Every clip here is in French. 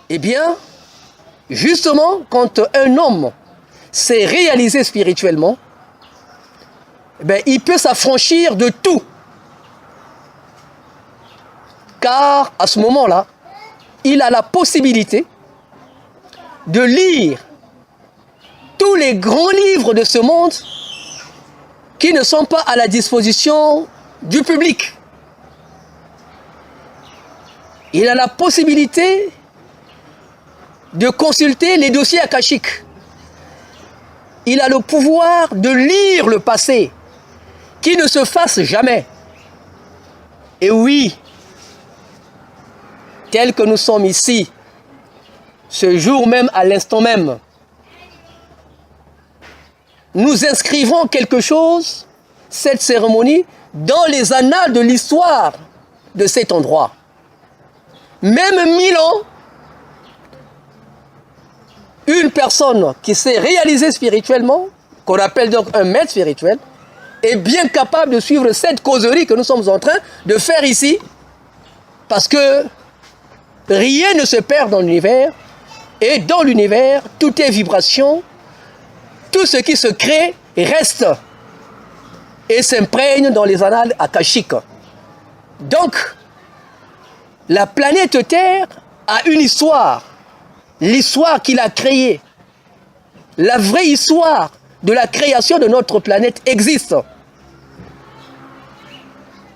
Eh bien, justement, quand un homme s'est réalisé spirituellement, eh bien, il peut s'affranchir de tout. Car à ce moment-là, il a la possibilité de lire tous les grands livres de ce monde qui ne sont pas à la disposition du public. Il a la possibilité de consulter les dossiers akashiques. Il a le pouvoir de lire le passé, qui ne se fasse jamais. Et oui, tel que nous sommes ici, ce jour même, à l'instant même, nous inscrivons quelque chose, cette cérémonie, dans les annales de l'histoire de cet endroit. Même 1000 ans, une personne qui s'est réalisée spirituellement, qu'on appelle donc un maître spirituel, est bien capable de suivre cette causerie que nous sommes en train de faire ici, parce que rien ne se perd dans l'univers, et dans l'univers, tout est vibration, tout ce qui se crée reste et s'imprègne dans les annales akashiques. Donc, la planète Terre a une histoire, l'histoire qu'il a créée. La vraie histoire de la création de notre planète existe,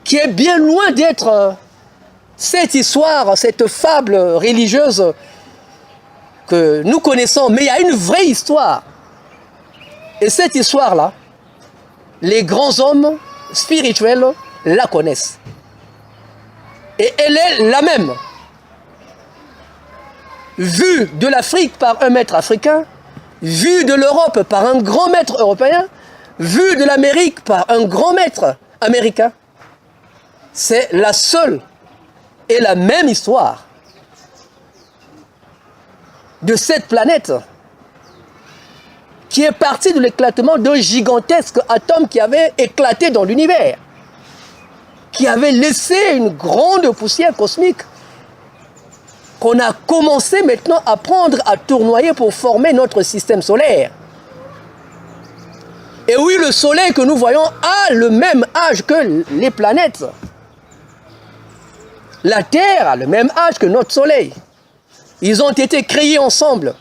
qui est bien loin d'être cette histoire, cette fable religieuse que nous connaissons, mais il y a une vraie histoire. Et cette histoire-là, les grands hommes spirituels la connaissent. Et elle est la même. Vue de l'Afrique par un maître africain, vue de l'Europe par un grand maître européen, vue de l'Amérique par un grand maître américain. C'est la seule et la même histoire de cette planète qui est partie de l'éclatement d'un gigantesque atome qui avait éclaté dans l'univers, qui avait laissé une grande poussière cosmique qu'on a commencé maintenant à prendre, à tournoyer pour former notre système solaire. Et oui, le soleil que nous voyons a le même âge que les planètes. La Terre a le même âge que notre soleil. Ils ont été créés ensemble.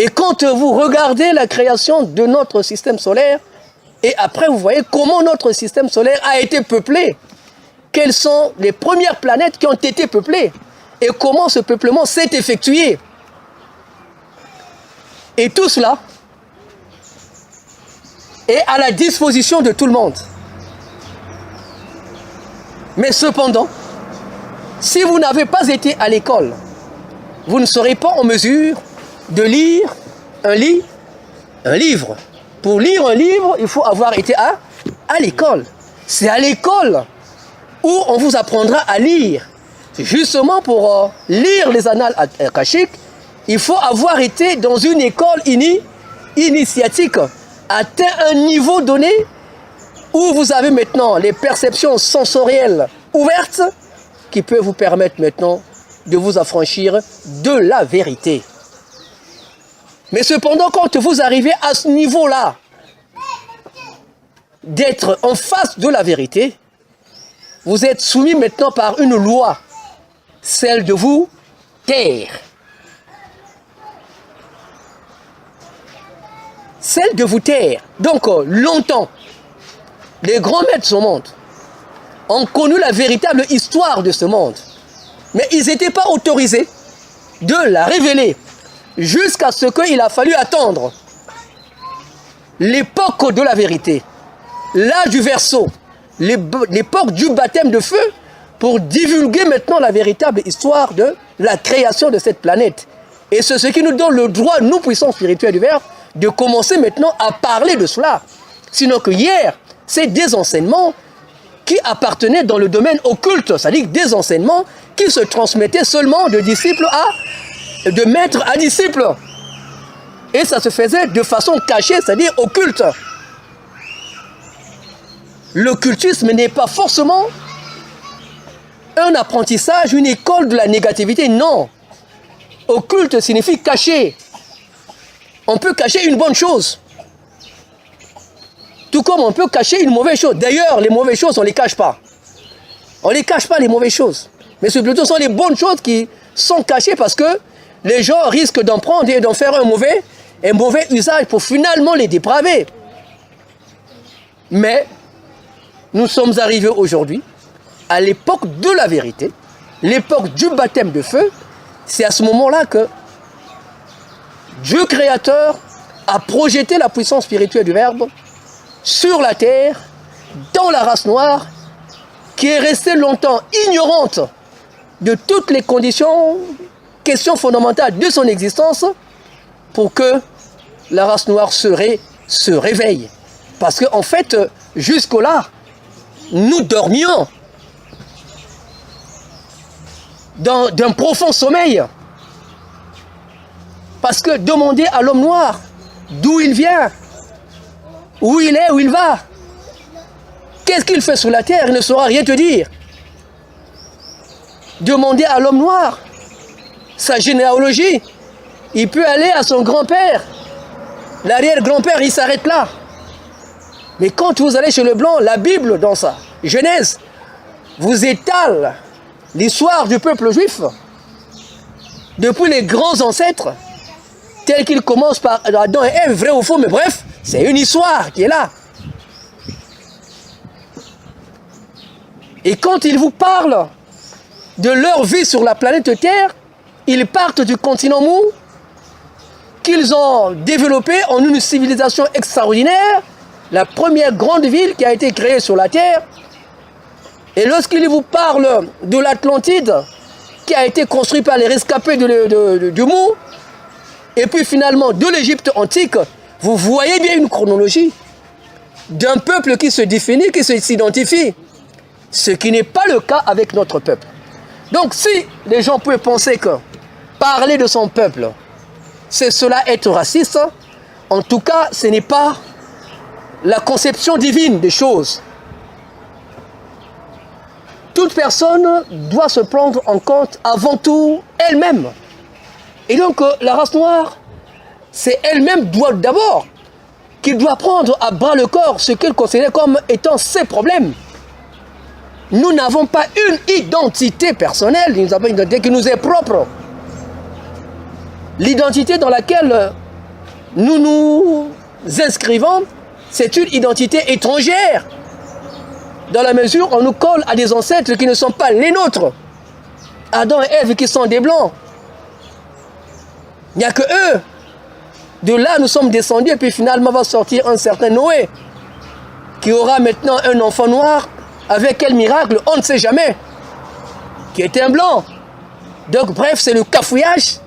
Et quand vous regardez la création de notre système solaire, et après vous voyez comment notre système solaire a été peuplé, quelles sont les premières planètes qui ont été peuplées, et comment ce peuplement s'est effectué. Et tout cela est à la disposition de tout le monde. Mais cependant, si vous n'avez pas été à l'école, vous ne serez pas en mesure de lire un livre. Pour lire un livre, il faut avoir été à l'école. C'est à l'école où on vous apprendra à lire. Justement, pour lire les annales akashiques, il faut avoir été dans une école initiatique, atteint un niveau donné où vous avez maintenant les perceptions sensorielles ouvertes qui peuvent vous permettre maintenant de vous affranchir de la vérité. Mais cependant, quand vous arrivez à ce niveau-là, d'être en face de la vérité, vous êtes soumis maintenant par une loi, celle de vous taire. Celle de vous taire. Donc, longtemps, les grands maîtres du monde ont connu la véritable histoire de ce monde. Mais ils n'étaient pas autorisés de la révéler jusqu'à ce qu'il a fallu attendre l'époque de la vérité, l'âge du Verseau, l'époque du baptême de feu, pour divulguer maintenant la véritable histoire de la création de cette planète. Et c'est ce qui nous donne le droit, nous puissants spirituels du Verbe, de commencer maintenant à parler de cela. Sinon que hier, c'est des enseignements qui appartenaient dans le domaine occulte, c'est-à-dire des enseignements qui se transmettaient seulement de disciple de maître à disciple. Et ça se faisait de façon cachée, c'est-à-dire occulte. L'occultisme n'est pas forcément un apprentissage, une école de la négativité. Non. Occulte signifie cacher. On peut cacher une bonne chose. Tout comme on peut cacher une mauvaise chose. D'ailleurs, les mauvaises choses, on ne les cache pas. On ne les cache pas, les mauvaises choses. Mais ce plutôt sont les bonnes choses qui sont cachées parce que les gens risquent d'en prendre et d'en faire un mauvais usage pour finalement les dépraver. Mais nous sommes arrivés aujourd'hui à l'époque de la vérité, l'époque du baptême de feu. C'est à ce moment-là que Dieu créateur a projeté la puissance spirituelle du Verbe sur la terre, dans la race noire, qui est restée longtemps ignorante de toutes les conditions, questions fondamentales de son existence, pour que la race noire se réveille. Parce qu'en fait, jusque-là, nous dormions d'un profond sommeil. Parce que demander à l'homme noir d'où il vient, où il est, où il va, qu'est-ce qu'il fait sur la terre, il ne saura rien te dire. Demander à l'homme noir sa généalogie, il peut aller à son grand-père, l'arrière-grand-père, il s'arrête là. Mais quand vous allez chez le blanc, la Bible, dans sa Genèse, vous étale l'histoire du peuple juif, depuis les grands ancêtres, tel qu'il commence par Adam et Ève, vrai ou faux, mais bref, c'est une histoire qui est là. Et quand ils vous parlent de leur vie sur la planète Terre, ils partent du continent mou qu'ils ont développé en une civilisation extraordinaire, la première grande ville qui a été créée sur la Terre. Et lorsqu'ils vous parlent de l'Atlantide, qui a été construite par les rescapés du mou, et puis finalement de l'Égypte antique, vous voyez bien une chronologie d'un peuple qui se définit, qui s'identifie. Ce qui n'est pas le cas avec notre peuple. Donc si les gens peuvent penser que parler de son peuple, c'est cela être raciste, en tout cas, ce n'est pas la conception divine des choses. Toute personne doit se prendre en compte avant tout elle-même. Et donc la race noire, c'est elle-même d'abord qu'il doit prendre à bras le corps ce qu'elle considère comme étant ses problèmes. Nous n'avons pas une identité personnelle, nous avons une identité qui nous est propre. L'identité dans laquelle nous nous inscrivons, c'est une identité étrangère. Dans la mesure où on nous colle à des ancêtres qui ne sont pas les nôtres. Adam et Ève qui sont des blancs. Il n'y a que eux. De là, nous sommes descendus et puis finalement va sortir un certain Noé qui aura maintenant un enfant noir. Avec quel miracle, on ne sait jamais. Qui était un blanc. Donc bref, c'est le cafouillage.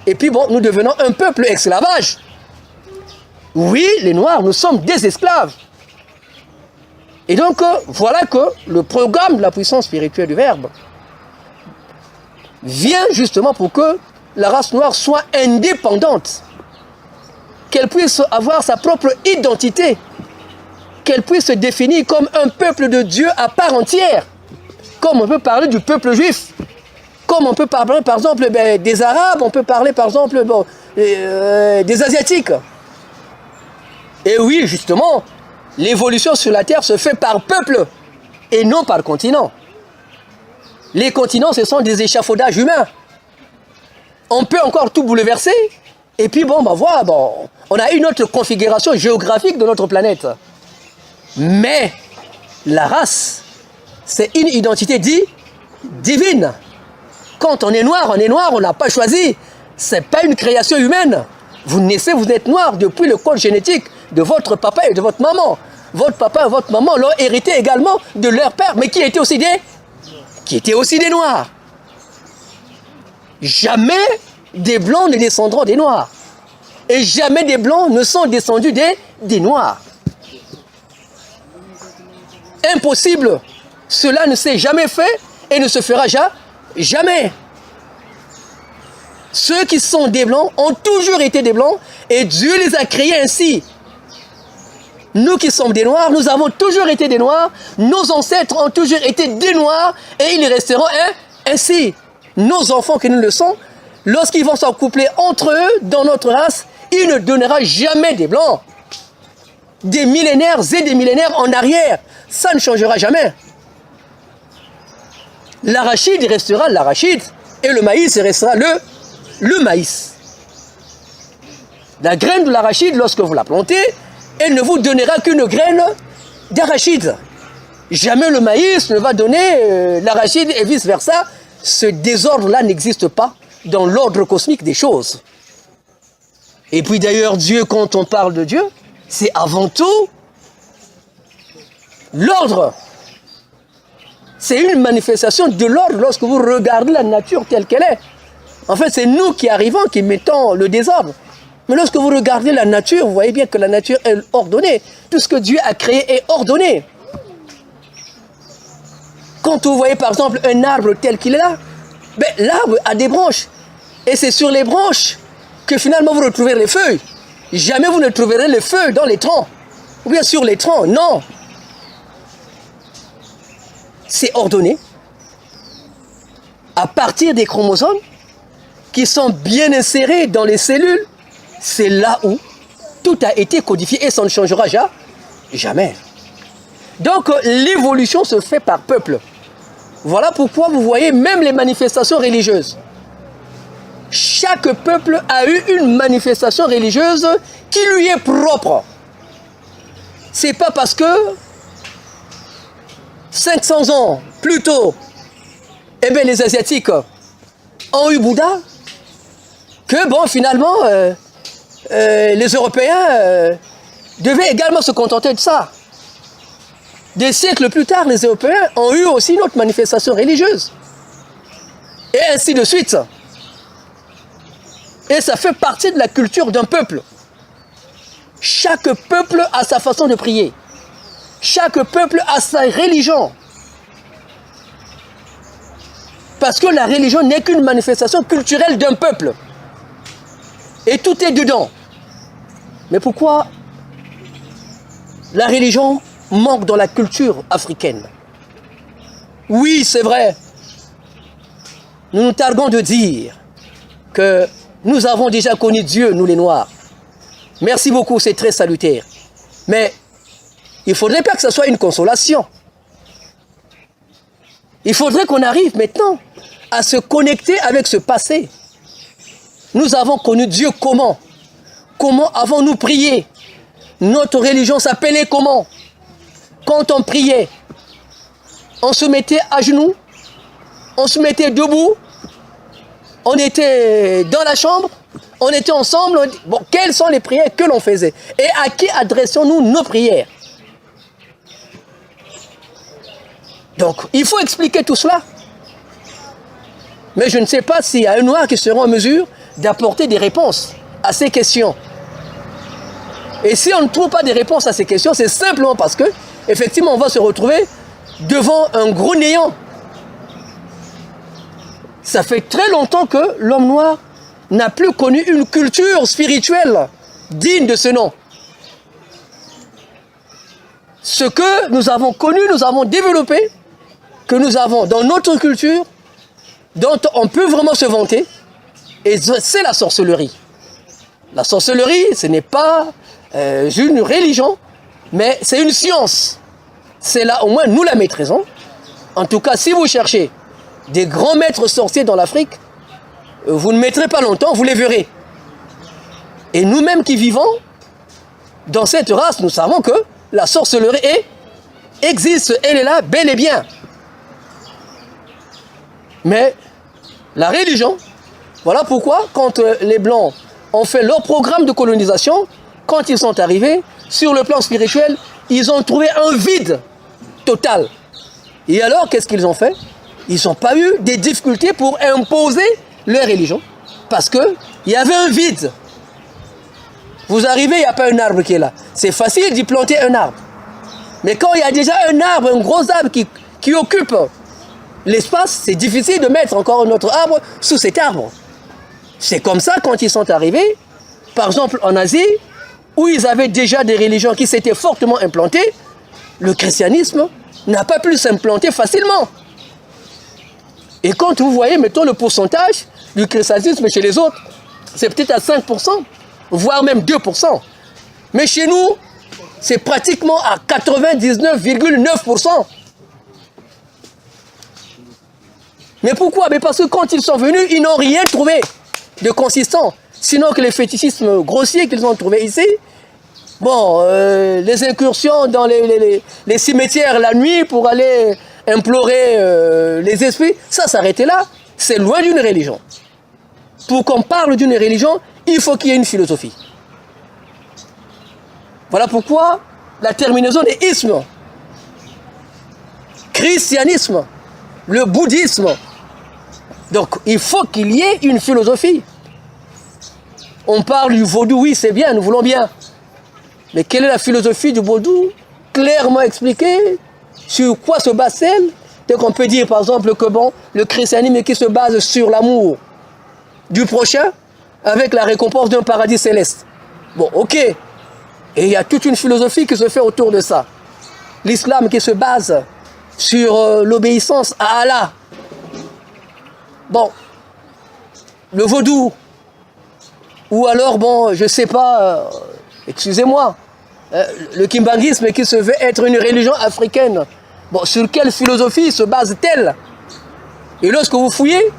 Et puis bon, nous devenons un peuple esclavage. Oui, les Noirs, nous sommes des esclaves. Et donc, voilà que le programme de la puissance spirituelle du Verbe vient justement pour que la race noire soit indépendante. Qu'elle puisse avoir sa propre identité. Qu'elle puisse se définir comme un peuple de Dieu à part entière. Comme on peut parler du peuple juif. Comme on peut parler par exemple des Arabes, on peut parler par exemple des Asiatiques. Et oui, justement, l'évolution sur la Terre se fait par peuple et non par continent. Les continents, ce sont des échafaudages humains. On peut encore tout bouleverser. Et puis bon, voilà, on a une autre configuration géographique de notre planète. Mais la race, c'est une identité divine. Quand on est noir, on n'a pas choisi. Ce n'est pas une création humaine. Vous naissez, vous êtes noir depuis le code génétique de votre papa et de votre maman. Votre papa et votre maman l'ont hérité également de leur père, mais qui étaient aussi des noirs. Jamais des blancs ne descendront des noirs. Et jamais des blancs ne sont descendus des noirs. Impossible. Cela ne s'est jamais fait et ne se fera jamais. Ceux qui sont des blancs ont toujours été des blancs et Dieu les a créés ainsi. Nous qui sommes des Noirs, nous avons toujours été des Noirs, nos ancêtres ont toujours été des Noirs et ils resteront ainsi. Nos enfants que nous le sommes, lorsqu'ils vont s'accoupler entre eux dans notre race, il ne donnera jamais des Blancs. Des millénaires et des millénaires en arrière, ça ne changera jamais. L'arachide restera l'arachide et le maïs restera le maïs. La graine de l'arachide, lorsque vous la plantez, elle ne vous donnera qu'une graine d'arachide. Jamais le maïs ne va donner l'arachide et vice-versa. Ce désordre-là n'existe pas dans l'ordre cosmique des choses. Et puis d'ailleurs, Dieu, quand on parle de Dieu, c'est avant tout l'ordre. C'est une manifestation de l'ordre lorsque vous regardez la nature telle qu'elle est. En fait, c'est nous qui arrivons, qui mettons le désordre. Mais lorsque vous regardez la nature, vous voyez bien que la nature est ordonnée. Tout ce que Dieu a créé est ordonné. Quand vous voyez par exemple un arbre tel qu'il est là, ben, l'arbre a des branches. Et c'est sur les branches que finalement vous retrouvez les feuilles. Jamais vous ne trouverez les feuilles dans les troncs. Ou bien sur les troncs, non. C'est ordonné à partir des chromosomes qui sont bien insérés dans les cellules. C'est là où tout a été codifié et ça ne changera jamais. Donc l'évolution se fait par peuple. Voilà pourquoi vous voyez même les manifestations religieuses. Chaque peuple a eu une manifestation religieuse qui lui est propre. C'est pas parce que 500 ans plus tôt, eh bien, les Asiatiques ont eu Bouddha que bon, finalement, les Européens devaient également se contenter de ça. Des siècles plus tard, les Européens ont eu aussi une autre manifestation religieuse. Et ainsi de suite. Et ça fait partie de la culture d'un peuple. Chaque peuple a sa façon de prier. Chaque peuple a sa religion. Parce que la religion n'est qu'une manifestation culturelle d'un peuple. Et tout est dedans. Mais pourquoi la religion manque dans la culture africaine? Oui, c'est vrai. Nous nous targuons de dire que nous avons déjà connu Dieu, nous les Noirs. Merci beaucoup, c'est très salutaire. Mais il ne faudrait pas que ce soit une consolation. Il faudrait qu'on arrive maintenant à se connecter avec ce passé. Nous avons connu Dieu comment? Comment avons-nous prié? Notre religion s'appelait comment? Quand on priait, on se mettait à genoux, on se mettait debout, on était dans la chambre, on était ensemble. Bon, quelles sont les prières que l'on faisait? Et à qui adressons-nous nos prières? Donc, il faut expliquer tout cela. Mais je ne sais pas s'il y a un Noir qui sera en mesure d'apporter des réponses à ces questions. Et si on ne trouve pas de réponses à ces questions, c'est simplement parce que, effectivement, on va se retrouver devant un gros néant. Ça fait très longtemps que l'homme noir n'a plus connu une culture spirituelle digne de ce nom. Ce que nous avons connu, nous avons développé, que nous avons dans notre culture, dont on peut vraiment se vanter, et c'est la sorcellerie. La sorcellerie, ce n'est pas une religion, mais c'est une science. C'est là, au moins, nous la maîtrisons. En tout cas, si vous cherchez des grands maîtres sorciers dans l'Afrique, vous ne mettrez pas longtemps, vous les verrez. Et nous-mêmes qui vivons dans cette race, nous savons que la sorcellerie existe, elle est là, bel et bien. Mais la religion, voilà pourquoi quand les Blancs ont fait leur programme de colonisation, quand ils sont arrivés, sur le plan spirituel, ils ont trouvé un vide total. Et alors, qu'est-ce qu'ils ont fait? Ils n'ont pas eu des difficultés pour imposer leur religion, parce qu'il y avait un vide. Vous arrivez, il n'y a pas un arbre qui est là. C'est facile d'y planter un arbre. Mais quand il y a déjà un arbre, un gros arbre qui occupe l'espace, c'est difficile de mettre encore un autre arbre sous cet arbre. C'est comme ça quand ils sont arrivés, par exemple en Asie, où ils avaient déjà des religions qui s'étaient fortement implantées, le christianisme n'a pas pu s'implanter facilement. Et quand vous voyez, mettons, le pourcentage du christianisme chez les autres, c'est peut-être à 5%, voire même 2%. Mais chez nous, c'est pratiquement à 99,9%. Mais pourquoi? Mais parce que quand ils sont venus, ils n'ont rien trouvé de consistant. Sinon que les fétichismes grossiers qu'ils ont trouvés ici, bon, les incursions dans les cimetières la nuit pour aller implorer les esprits, ça s'arrêtait là. C'est loin d'une religion. Pour qu'on parle d'une religion, il faut qu'il y ait une philosophie. Voilà pourquoi la terminaison est isme, christianisme, le bouddhisme. Donc il faut qu'il y ait une philosophie. On parle du vaudou, oui c'est bien, nous voulons bien. Mais quelle est la philosophie du vaudou? Clairement expliquée. Sur quoi se base-t-elle? Donc on peut dire par exemple que bon, le christianisme qui se base sur l'amour du prochain avec la récompense d'un paradis céleste. Bon, ok. Et il y a toute une philosophie qui se fait autour de ça. L'islam qui se base sur l'obéissance à Allah. Bon, le vaudou, ou alors, bon, je sais pas, excusez-moi, le kimbanguisme qui se veut être une religion africaine. Bon, sur quelle philosophie se base-t-elle? Et lorsque vous fouillez,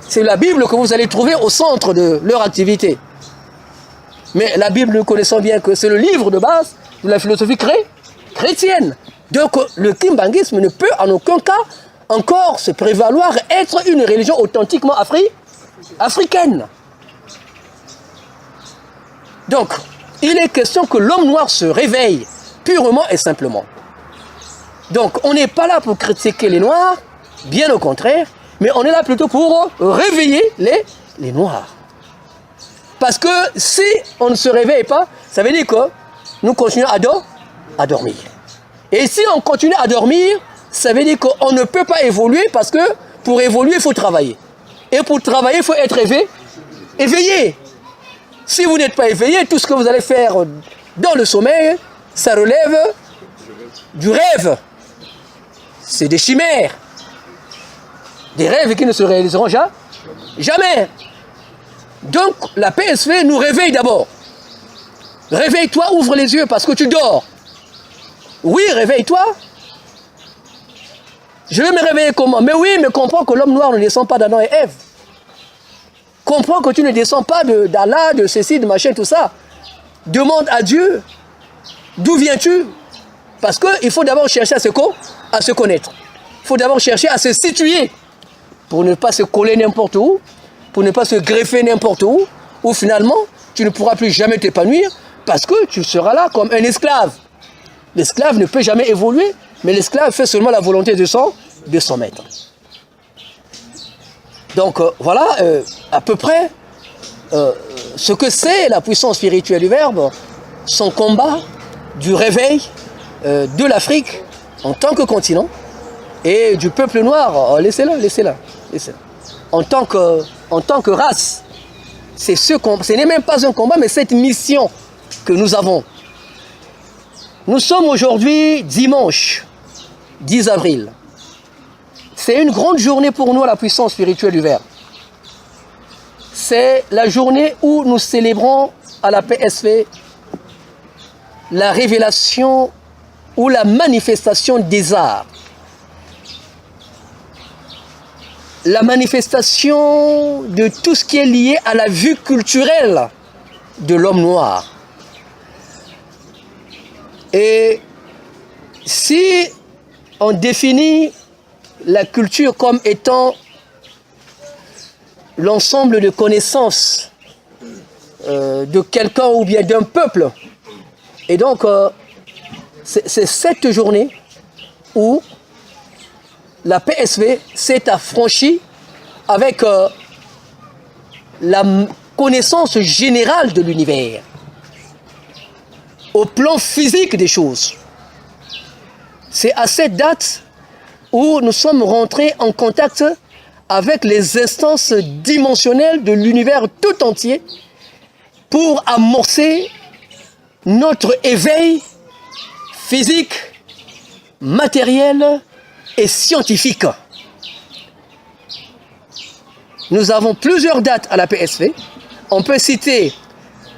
c'est la Bible que vous allez trouver au centre de leur activité. Mais la Bible, nous connaissons bien que c'est le livre de base de la philosophie chrétienne. Donc le kimbanguisme ne peut en aucun cas encore se prévaloir être une religion authentiquement africaine. Donc, il est question que l'homme noir se réveille purement et simplement. Donc, on n'est pas là pour critiquer les noirs, bien au contraire, mais on est là plutôt pour réveiller les noirs. Parce que si on ne se réveille pas, ça veut dire que nous continuons à dormir. Et si on continue à dormir, ça veut dire qu'on ne peut pas évoluer parce que pour évoluer, il faut travailler. Et pour travailler, il faut être éveillé. Si vous n'êtes pas éveillé, tout ce que vous allez faire dans le sommeil, ça relève du rêve. C'est des chimères. Des rêves qui ne se réaliseront jamais. Donc, la PSV nous réveille d'abord. Réveille-toi, ouvre les yeux parce que tu dors. Oui, réveille-toi. Je vais me réveiller comment? Mais oui, mais comprends que l'homme noir ne descend pas d'Adam et Ève. Comprends que tu ne descends pas d'Allah, de ceci, de machin, tout ça. Demande à Dieu. D'où viens-tu? Parce qu'il faut d'abord chercher à se connaître. Il faut d'abord chercher à se situer pour ne pas se coller n'importe où, pour ne pas se greffer n'importe où finalement, tu ne pourras plus jamais t'épanouir parce que tu seras là comme un esclave. L'esclave ne peut jamais évoluer, mais l'esclave fait seulement la volonté de son maître. Donc voilà à peu près ce que c'est la puissance spirituelle du Verbe, son combat du réveil de l'Afrique en tant que continent et du peuple noir. Oh, laissez-la. En tant que race, ce n'est même pas un combat, mais cette mission que nous avons. Nous sommes aujourd'hui dimanche 10 avril. C'est une grande journée pour nous à la puissance spirituelle du Verbe. C'est la journée où nous célébrons à la PSV la révélation ou la manifestation des arts. La manifestation de tout ce qui est lié à la vue culturelle de l'homme noir. Et si on définit la culture comme étant l'ensemble de connaissances de quelqu'un ou bien d'un peuple, et donc c'est cette journée où la PSV s'est affranchie avec la connaissance générale de l'univers, au plan physique des choses. C'est à cette date où nous sommes rentrés en contact avec les instances dimensionnelles de l'univers tout entier pour amorcer notre éveil physique, matériel et scientifique. Nous avons plusieurs dates à la PSV. On peut citer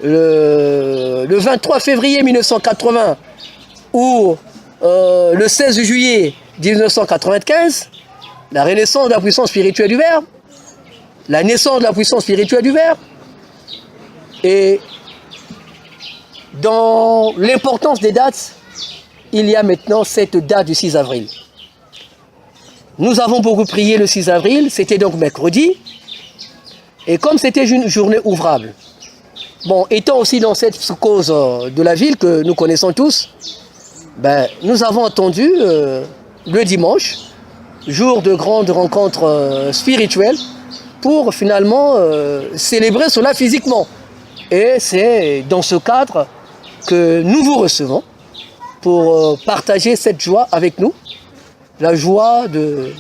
le 23 février 1980 ou le 16 juillet 1995, la renaissance de la puissance spirituelle du Verbe, la naissance de la puissance spirituelle du Verbe. Et dans l'importance des dates, il y a maintenant cette date du 6 avril. Nous avons beaucoup prié le 6 avril, c'était donc mercredi. Et comme c'était une journée ouvrable, bon, étant aussi dans cette cause de la ville que nous connaissons tous, ben, nous avons attendu le dimanche, jour de grande rencontre spirituelle, pour finalement célébrer cela physiquement. Et c'est dans ce cadre que nous vous recevons pour partager cette joie avec nous, la joie de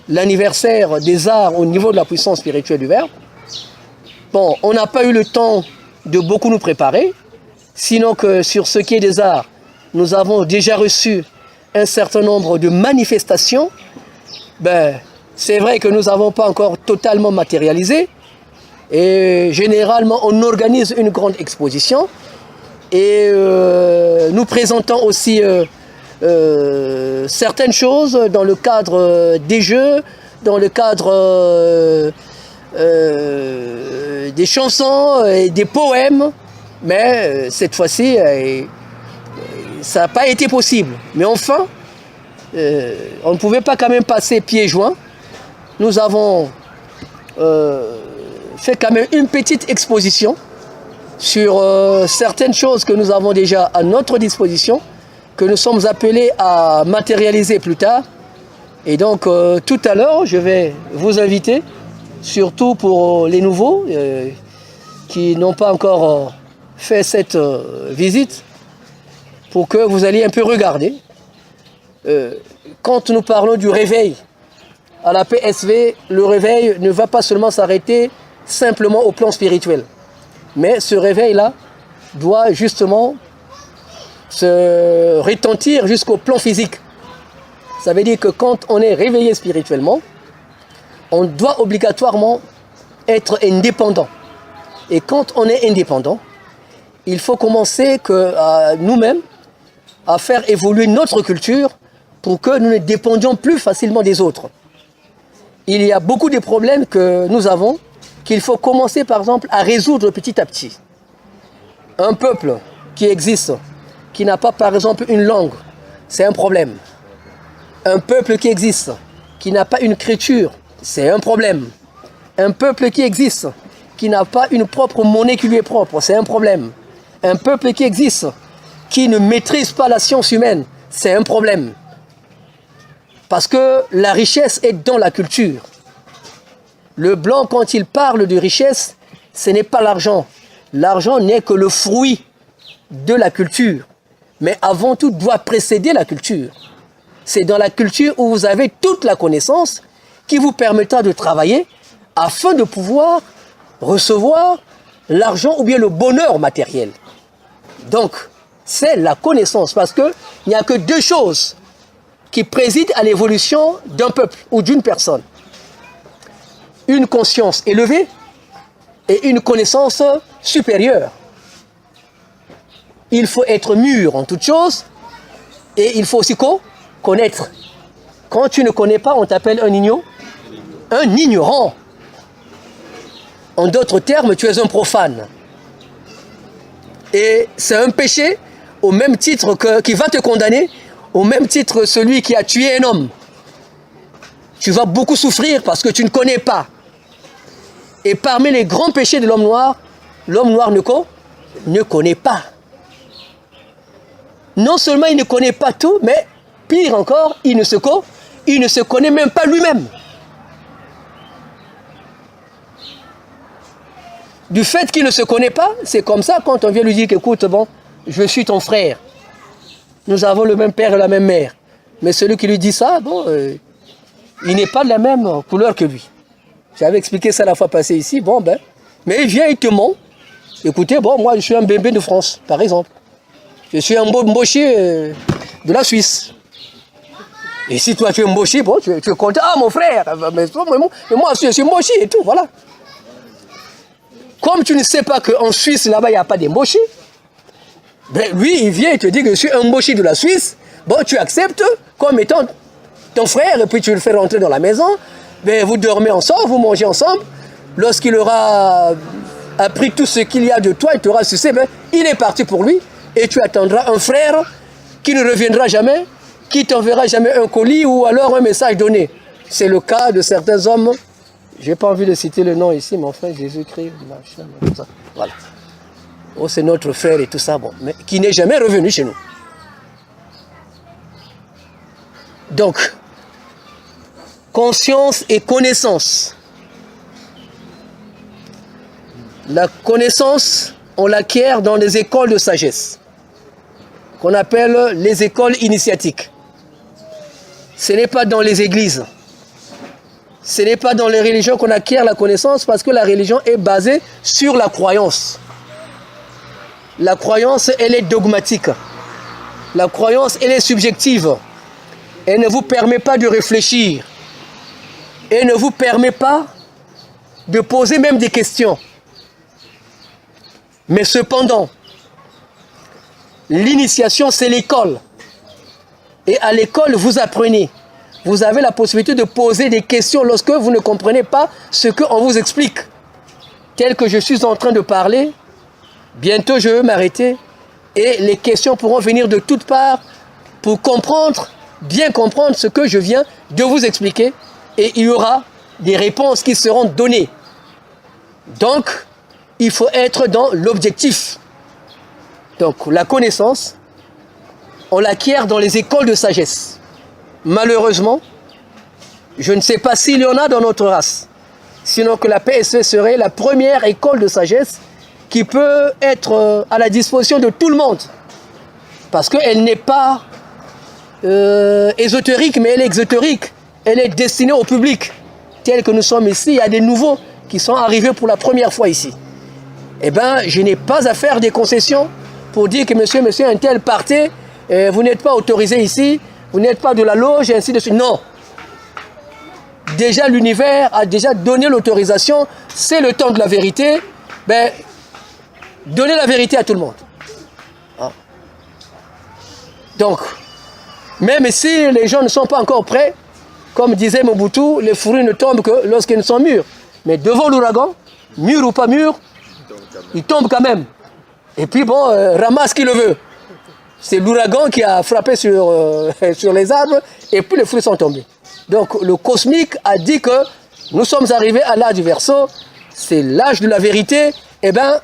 l'anniversaire des arts au niveau de la puissance spirituelle du Verbe. Bon, on n'a pas eu le temps de beaucoup nous préparer, sinon que sur ce qui est des arts, nous avons déjà reçu un certain nombre de manifestations. Ben, c'est vrai que nous n'avons pas encore totalement matérialisé, et généralement on organise une grande exposition, et nous présentons aussi certaines choses dans le cadre des jeux, dans le cadre des chansons et des poèmes, mais cette fois-ci, ça n'a pas été possible. Mais enfin, on ne pouvait pas quand même passer pieds joints. Nous avons fait quand même une petite exposition sur certaines choses que nous avons déjà à notre disposition, que nous sommes appelés à matérialiser plus tard. Et donc, tout à l'heure, je vais vous inviter, surtout pour les nouveaux qui n'ont pas encore fait cette visite, pour que vous alliez un peu regarder. Quand nous parlons du réveil à la PSV, le réveil ne va pas seulement s'arrêter simplement au plan spirituel, mais ce réveil-là doit justement se retentir jusqu'au plan physique. Ça veut dire que quand on est réveillé spirituellement, on doit obligatoirement être indépendant. Et quand on est indépendant, il faut commencer nous-mêmes à faire évoluer notre culture pour que nous ne dépendions plus facilement des autres. Il y a beaucoup de problèmes que nous avons qu'il faut commencer par exemple à résoudre petit à petit. Un peuple qui existe, qui n'a pas par exemple une langue, c'est un problème. Un peuple qui existe, qui n'a pas une écriture, c'est un problème. Un peuple qui existe, qui n'a pas une propre monnaie qui lui est propre, c'est un problème. Un peuple qui existe, qui ne maîtrise pas la science humaine, c'est un problème. Parce que la richesse est dans la culture. Le blanc, quand il parle de richesse, ce n'est pas l'argent. L'argent n'est que le fruit de la culture. Mais avant tout, doit précéder la culture. C'est dans la culture où vous avez toute la connaissance qui vous permettra de travailler afin de pouvoir recevoir l'argent ou bien le bonheur matériel. Donc, c'est la connaissance, parce qu'il n'y a que deux choses qui président à l'évolution d'un peuple ou d'une personne. Une conscience élevée et une connaissance supérieure. Il faut être mûr en toutes choses et il faut aussi connaître. Quand tu ne connais pas, on t'appelle un ignorant. En d'autres termes, tu es un profane. Et c'est un péché au même titre qui va te condamner, au même titre que celui qui a tué un homme. Tu vas beaucoup souffrir parce que tu ne connais pas. Et parmi les grands péchés de l'homme noir ne connaît pas. Non seulement il ne connaît pas tout, mais pire encore, il ne se connaît même pas lui-même. Du fait qu'il ne se connaît pas, c'est comme ça quand on vient lui dire qu'écoute, bon, je suis ton frère. Nous avons le même père et la même mère. Mais celui qui lui dit ça, bon, il n'est pas de la même couleur que lui. J'avais expliqué ça la fois passée ici, bon ben, mais il vient, il te ment. Écoutez, bon, moi je suis un bébé de France, par exemple. Je suis un Mboshi de la Suisse. Et si toi tu es Mboshi, bon, tu es content. Ah, mon frère, mais moi je suis Mboshi et tout, voilà. Comme tu ne sais pas qu'en Suisse, là-bas, il n'y a pas de Mboshi, ben, lui, il vient et te dit que je suis un Mboshi de la Suisse. Bon, tu acceptes comme étant ton frère, et puis tu le fais rentrer dans la maison. Ben, vous dormez ensemble, vous mangez ensemble. Lorsqu'il aura appris tout ce qu'il y a de toi, il t'aura sucé, ben, il est parti pour lui. Et tu attendras un frère qui ne reviendra jamais, qui t'enverra jamais un colis ou alors un message donné. C'est le cas de certains hommes. Je n'ai pas envie de citer le nom ici, mais enfin, Jésus-Christ, machin, tout ça. Voilà. Oh, c'est notre frère et tout ça, bon, mais qui n'est jamais revenu chez nous. Donc, conscience et connaissance. La connaissance, on l'acquiert dans les écoles de sagesse, qu'on appelle les écoles initiatiques. Ce n'est pas dans les églises. Ce n'est pas dans les religions qu'on acquiert la connaissance, parce que la religion est basée sur la croyance. La croyance, elle est dogmatique. La croyance, elle est subjective. Elle ne vous permet pas de réfléchir. Elle ne vous permet pas de poser même des questions. Mais cependant, l'initiation, c'est l'école. Et à l'école, vous apprenez. Vous avez la possibilité de poser des questions lorsque vous ne comprenez pas ce qu'on vous explique. Tel que je suis en train de parler, bientôt je vais m'arrêter et les questions pourront venir de toutes parts pour comprendre, bien comprendre ce que je viens de vous expliquer, et il y aura des réponses qui seront données. Donc, il faut être dans l'objectif. Donc, la connaissance, on l'acquiert dans les écoles de sagesse. Malheureusement, je ne sais pas s'il y en a dans notre race, sinon que la PSV serait la première école de sagesse qui peut être à la disposition de tout le monde. Parce qu'elle n'est pas ésotérique, mais elle est exotérique. Elle est destinée au public. Tel que nous sommes ici, il y a des nouveaux qui sont arrivés pour la première fois ici. Eh bien, je n'ai pas à faire des concessions pour dire que monsieur, un tel partez, vous n'êtes pas autorisé ici, vous n'êtes pas de la loge, et ainsi de suite. Non. Déjà, l'univers a déjà donné l'autorisation, c'est le temps de la vérité. Ben, donnez la vérité à tout le monde. Hein? Donc, même si les gens ne sont pas encore prêts, comme disait Mobutu, les fruits ne tombent que lorsqu'ils sont mûrs. Mais devant l'ouragan, mûr ou pas mûr, ils tombent quand même. Et puis bon, ramasse qui le veut. C'est l'ouragan qui a frappé sur les arbres et puis les fruits sont tombés. Donc le cosmique a dit que nous sommes arrivés à l'âge du Verseau, c'est l'âge de la vérité. Eh bien,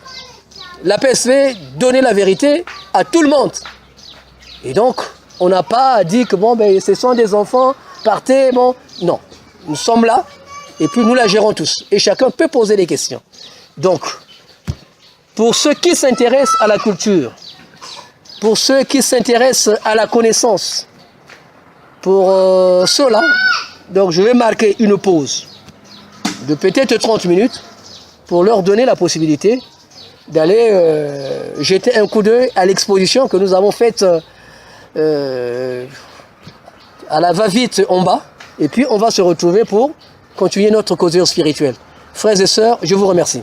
la PSV donnait la vérité à tout le monde. Et donc, on n'a pas dit que bon, ben, ce sont des enfants, partez, bon. Non, nous sommes là et puis nous la gérons tous. Et chacun peut poser des questions. Donc, pour ceux qui s'intéressent à la culture, pour ceux qui s'intéressent à la connaissance, pour ceux-là, donc je vais marquer une pause de peut-être 30 minutes pour leur donner la possibilité d'aller jeter un coup d'œil à l'exposition que nous avons faite à la va-vite en bas. Et puis on va se retrouver pour continuer notre causure spirituelle. Frères et sœurs, je vous remercie.